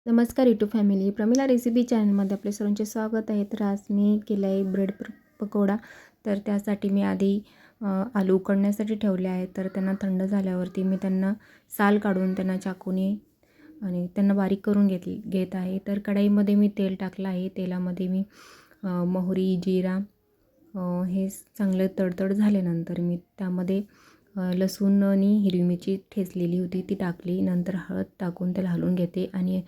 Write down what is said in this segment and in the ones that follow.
नमस्कार YouTube family, Pramila recipe चॅनलमध्ये आपले सर्वांचे स्वागत आहे. तर आज मी केला आहे ब्रेड पकोडा. तर त्यासाठी मी आधी आलू उकडण्यासाठी ठेवले आहेत. तर त्यांना थंड झाल्यावरती मी त्यांना साल काढून त्यांना चाकूने आणि त्यांना बारीक करून घेत आहे. तर कढईमध्ये मी तेल टाकलं आहे. तेलामध्ये मी मोहरी, जिरा हे चांगलं तडतड झाल्यानंतर मी त्यामध्ये लसूण आणि हिरवी मिरची ठेचलेली होती ती टाकली. नंतर हळद टाकून त्याला हलवून घेते आणि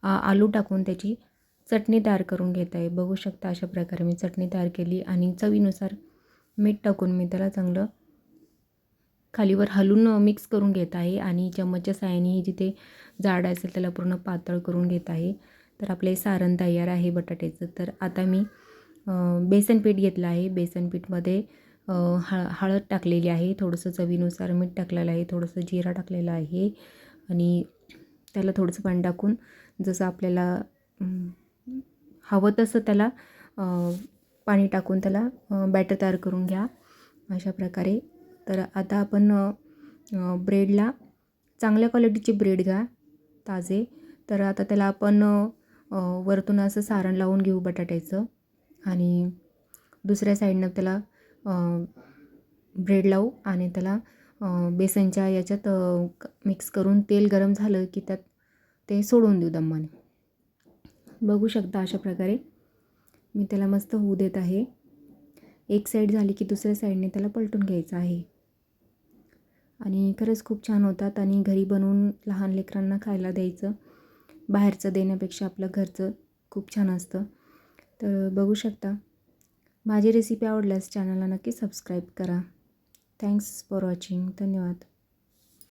आलू टाकून त्याची चटणी तयार करून घेत आहे. बघू शकता अशा प्रकारे मी चटणी तयार केली आणि चवीनुसार मीठ टाकून मी त्याला चांगलं खालीवर हलवून मिक्स करून घेत आहे आणि चम्मचच्या साहाय्याने जिथे जाड असेल त्याला पूर्ण पातळ करून घेत आहे. तर आपले सारण तयार आहे बटाट्याचं. तर आता मी बेसन पीठ घेतलं आहे. बेसन पीठमध्ये हळद टाकलेली आहे, थोडंसं चवीनुसार मीठ टाकलेलं आहे, थोडंसं जिरा टाकलेला आहे आणि त्याला थोडंसं पाणी टाकून जसं आपल्याला हवं तसं त्याला पाणी टाकून त्याला बॅटर तयार करून घ्या अशा प्रकारे. तर आता आपण ब्रेडला चांगल्या क्वालिटीचे ब्रेड घ्या ताजे. तर आता त्याला आपण वरतून असं सारण लावून घेऊ बटाट्याचं आणि दुसऱ्या साईडनं त्याला ब्रेड लावू आणि त्याला बेसनच्या याच्यात मिक्स करून तेल गरम झालं की त्यात ते सोडून देऊ दमाने. बघू शकता अशा प्रकारे मी त्याला मस्त होऊ देत आहे. एक साईड झाली की दुसऱ्या साईडने त्याला पलटून घ्यायचं आहे आणि खरंच खूप छान होतात आणि घरी बनवून लहान लेकरांना खायला द्यायचं. बाहेरचं देण्यापेक्षा आपलं घरचं खूप छान असतं. तर बघू शकता. माझी रेसिपी आवडल्यास चॅनलला नक्की सबस्क्राईब करा. Thanks for watching. धन्यवाद.